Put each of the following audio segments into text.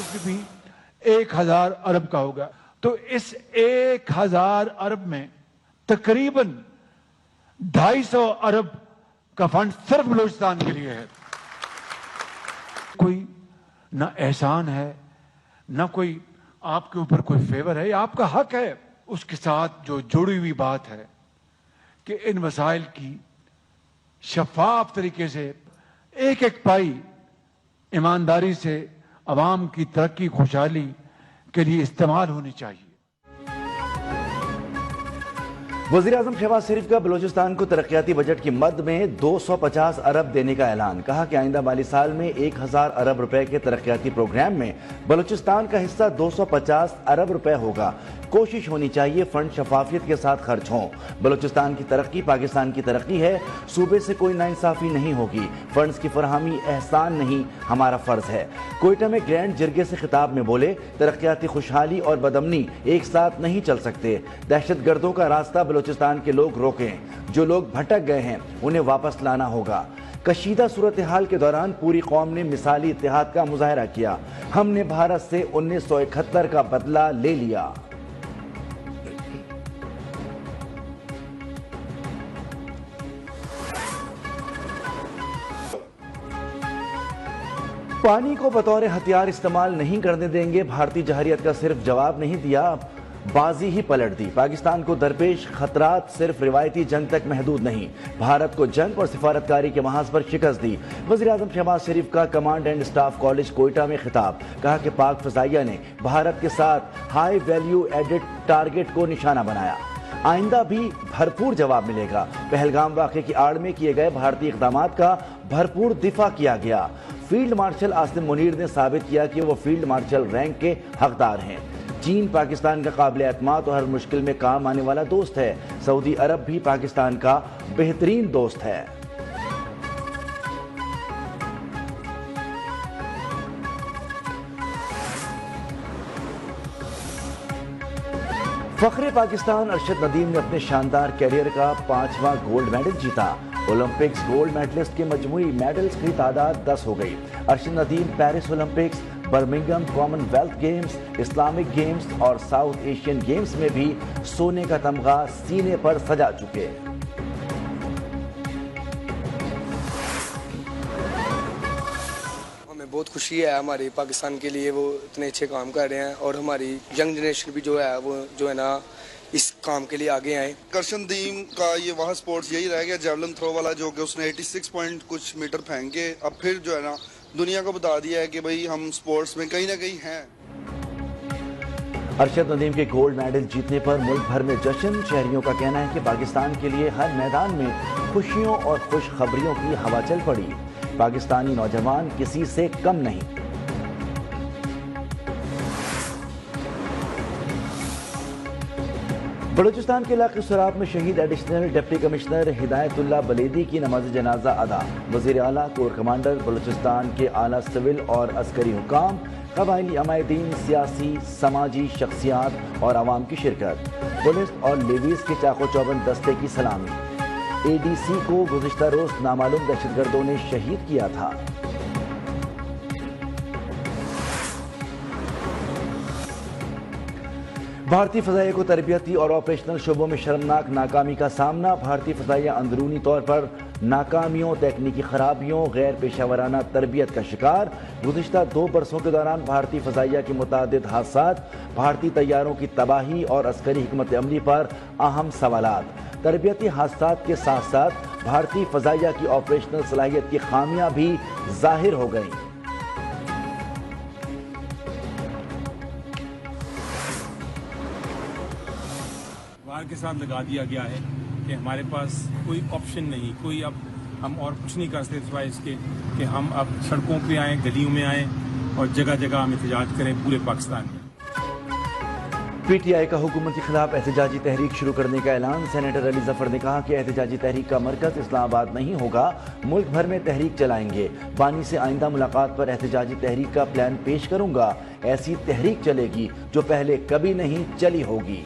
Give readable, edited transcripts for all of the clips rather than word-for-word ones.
उसकी भी 1000 अरब का होगा। तो इस 1000 अरब में तकरीबन 250 अरब का फंड सिर्फ बलूचिस्तान के लिए है। कोई ना एहसान है, ना कोई आपके ऊपर कोई फेवर है, आपका हक है। उसके साथ जो जुड़ी हुई बात है कि इन वसाइल की शफाफ तरीके से एक एक पाई ईमानदारी से अवाम की तरक्की खुशहाली के लिए इस्तेमाल होनी चाहिए। वज़ीर-ए-आज़म शहबाज शरीफ का बलूचिस्तान को तरक्याती बजट की मद में 250 अरब देने का ऐलान। कहा कि आइंदा माली साल में 1000 अरब रुपए के तरक्याती प्रोग्राम में बलूचिस्तान का हिस्सा 250 अरब रुपए होगा। कोशिश होनी चाहिए फंड शफाफियत के साथ खर्च हों। बलूचिस्तान की तरक्की पाकिस्तान की तरक्की है। सूबे से कोई नाइंसाफी नहीं होगी। फंड्स की फरहमी एहसान नहीं, हमारा फर्ज है। कोयटा में ग्रैंड जिरगे से खिताब में बोले, तरक्याती खुशहाली और बदअमनी एक साथ नहीं चल सकते। दहशत गर्दों का रास्ता बलूचिस्तान के लोग रोकें। जो लोग भटक गए हैं उन्हें वापस लाना होगा। कशीदा सूरत हाल के दौरान पूरी कौम ने मिसाली इत्तेहाद का मुजाहरा किया। हमने भारत से 1971 का बदला ले लिया। पानी को बतौर हथियार इस्तेमाल नहीं करने देंगे। भारतीय जहरियत का सिर्फ जवाब नहीं दिया, बाजी ही पलट दी। पाकिस्तान को दरपेश खतरात सिर्फ रिवायती जंग तक महदूद नहीं, भारत को जंग और सिफारतकारी के महाज पर शिकस्त दी। वज़ीर-ए-आज़म शहबाज शरीफ का command and staff college Quetta में खिताब। कहा कि पाक फ़ज़ाइया ने भारत के साथ हाई वैल्यू एडेड टारगेट को निशाना बनाया। आइंदा भी भरपूर जवाब मिलेगा। पहलगाम वाक़े की आड़ में किए गए भारतीय इक़दामात का भरपूर दिफा किया गया। फील्ड मार्शल आसिम मुनीर ने साबित किया कि वो फील्ड मार्शल रैंक के हकदार हैं। चीन पाकिस्तान का काबिल एतमाद और हर मुश्किल में काम आने वाला दोस्त है। सऊदी अरब भी पाकिस्तान का बेहतरीन दोस्त है। फख्रे पाकिस्तान अरशद नदीम ने अपने शानदार कैरियर का 5वां गोल्ड मेडल जीता। ओलंपिक्स गोल्ड मेडलिस्ट के मजमूई मेडल्स की तादाद 10 हो गई। Arshad Nadeem Paris Olympics, Birmingham Commonwealth games, Islamic games और साउथ एशियन गेम्स में भी सोने का तमगा सीने पर सजा चुके। हमें बहुत खुशी है हमारे पाकिस्तान के लिए, वो इतने अच्छे काम कर रहे हैं और हमारी यंग जनरेशन भी जो है वो जो है ना इस काम के लिए आगे आए। अरशद नदीम का ये वहाँ स्पोर्ट्स यही रह गया जेवलिन थ्रो वाला, जो कि उसने 86 पॉइंट कुछ मीटर फेंक के अब फिर जो है ना दुनिया को बता दिया है कि भाई हम स्पोर्ट्स में कहीं ना कहीं हैं। अरशद नदीम के गोल्ड मेडल जीतने पर मुल्क भर में जश्न। शहरियों का कहना है कि पाकिस्तान के लिए हर मैदान में खुशियों और खुशखबरियों की हवा चल पड़ी। पाकिस्तानी नौजवान किसी से कम नहीं। बलूचिस्तान के इलाके सराब में शहीद additional deputy commissioner Hidayatullah Buledi की नमाज जनाजा अदा। वज़ीर आला, कोर कमांडर, बलूचिस्तान के आला सिविल और अस्करी हुकाम, कबायली अमायदीन, सियासी समाजी शख्सियात और आवाम की शिरकत। पुलिस और लेवीज के चाको चौबंद दस्ते की सलामी। ADC को गुज़िश्ता रोज नामालूम दहशतगर्दों ने शहीद किया था। भारतीय फ़ज़ाइया को तरबियती और ऑपरेशनल शोबों में शर्मनाक नाकामी का सामना। भारतीय फ़ज़ाइया अंदरूनी तौर पर नाकामियों, तकनीकी खराबियों, गैर पेशावराना तरबियत का शिकार। गुज़िश्ता 2 बरसों के दौरान भारतीय फ़ज़ाइया के मुतअद्दिद हादसात, भारतीय तैयारों की तबाही और अस्करी हिकमत अमली पर अहम सवालात। तरबियती हादसात के साथ साथ भारतीय फ़ज़ाइया की ऑपरेशनल सलाहियत की खामियां भी ज़ाहिर हो गईं। वार के साथ लगा दिया गया है कि हमारे पास कोई ऑप्शन नहीं, कोई अब हम और कुछ नहीं कर सकते सिवाय इसके कि हम अब सड़कों पे आएँ, गलियों में आएँ और जगह जगह हम एहतजाज करें पूरे पाकिस्तान में। PTI का हुकूमत के खिलाफ एहतजाजी तहरीक शुरू करने का ऐलान। सेनेटर अली जफर ने कहा कि एहतजाजी तहरीक का मरकज इस्लामाबाद नहीं होगा, मुल्क भर में तहरीक चलाएंगे। बानी से आइंदा मुलाकात पर एहतजाजी तहरीक का प्लान पेश करूंगा। ऐसी तहरीक चलेगी जो पहले कभी नहीं चली होगी।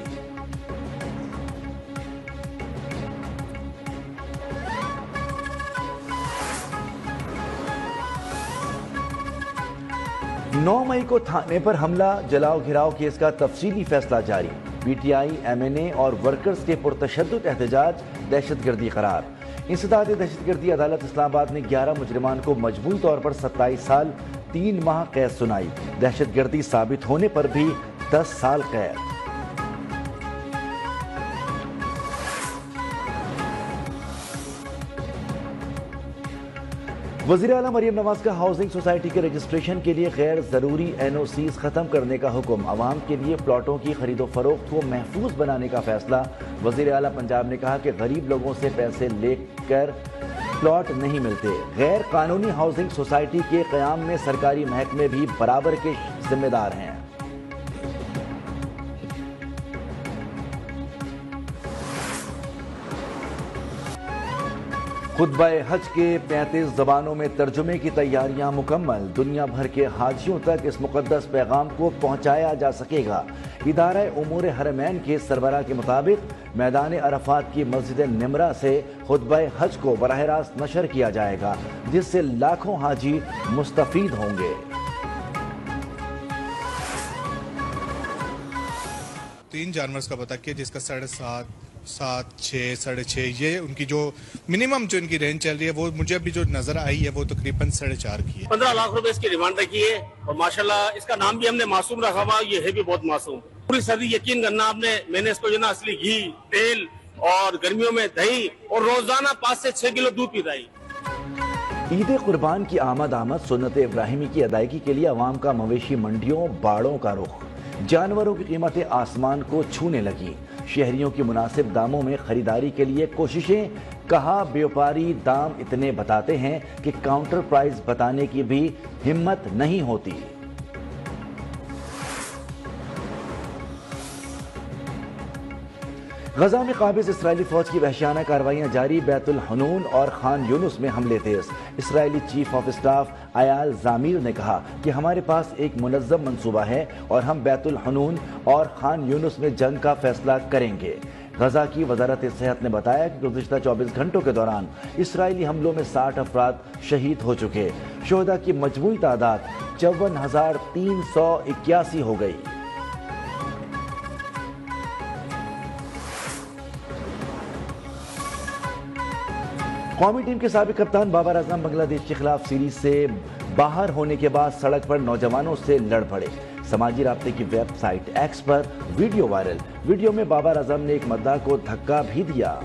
9 मई को थाने पर हमला जलाओ घिराव केस का तफसीली फैसला जारी। PTI, MNA और वर्कर्स के पुरतशद्दुद एहतजाज दहशतगर्दी करार। इंसदाद दहशतगर्दी अदालत इस्लामाबाद ने 11 मुजरिमान को मजबूरी तौर पर 27 साल 3 माह कैद सुनाई। दहशतगर्दी साबित होने पर भी 10 साल कैद। वज़ीर आला मरियम नवाज का हाउसिंग सोसाइटी के रजिस्ट्रेशन के लिए गैर ज़रूरी NOCs ख़त्म करने का हुक्म। आवाम के लिए प्लॉटों की खरीदो फरोख्त को महफूज बनाने का फैसला। वज़ीर आला पंजाब ने कहा कि गरीब लोगों से पैसे लेकर प्लॉट नहीं मिलते। गैर कानूनी हाउसिंग सोसाइटी के क़याम में सरकारी महकमे भी बराबर के जिम्मेदार हैं। खुतबा-ए हज के 35 ज़बानों में तर्जुमे की तैयारियां मुकम्मल। दुनिया भर के हाजियों तक इस मुक़द्दस पैगाम को पहुंचाया जा सकेगा। इदारा उमूर हरमैन के सरबराह के मुताबिक मैदान अरफात की मस्जिद निमरा से खुतबा-ए हज को बराह रास्त नशर किया जाएगा, जिससे लाखों हाजी मुस्तफीद होंगे। 3 जानवर का पता किया, जिसका 7.5, 7, 6, 6.5 ये उनकी जो मिनिमम जो इनकी रेंज चल रही है, वो मुझे अभी जो नजर आई है वो तकरीबन 4.5 की है। 15 लाख रुपए इसकी डिमांड रखी है और माशाल्लाह इसका नाम भी हमने मासूम रखा हुआ। ये है भी बहुत मासूम। पूरी सर्दी यकीन करना आपने, मैंने इसको जो ना असली घी, तेल और गर्मियों में दही और रोजाना 5 से 6 किलो दूध पीता है। ईद कुर्बान की आमद सुन्नत इब्राहिमी की अदायगी के लिए अवाम का मवेशी मंडियों बाड़ों का रुख। जानवरों की कीमतें आसमान को छूने लगी। शहरियों की मुनासिब दामों में खरीदारी के लिए कोशिशें। कहा व्यापारी दाम इतने बताते हैं कि काउंटर प्राइस बताने की भी हिम्मत नहीं होती। गजा में काबिज इसराइली फौज की वहशियाना कार्रवाइयां जारी। बैतुल हनून और खान यूनुस में हमले तेज। इसराइली चीफ ऑफ स्टाफ आयाल जामीर ने कहा कि हमारे पास एक मुनज़्ज़म मंसूबा है और हम बैतुल हनून और खान यूनुस में जंग का फैसला करेंगे। गजा की वजारत सेहत ने बताया कि गुज़िश्ता 24 घंटों के दौरान इसराइली हमलों में 60 अफराद शहीद हो चुके। शोहदा की मजमूई तादाद 54,381 हो गई। कौमी टीम के साबिक कप्तान बाबर आजम बांग्लादेश के खिलाफ सीरीज से बाहर होने के बाद सड़क पर नौजवानों से लड़ पड़े। समाजी राब्ते की वेबसाइट एक्स पर वीडियो वायरल। वीडियो में बाबर आजम ने एक मद्दाह को धक्का भी दिया।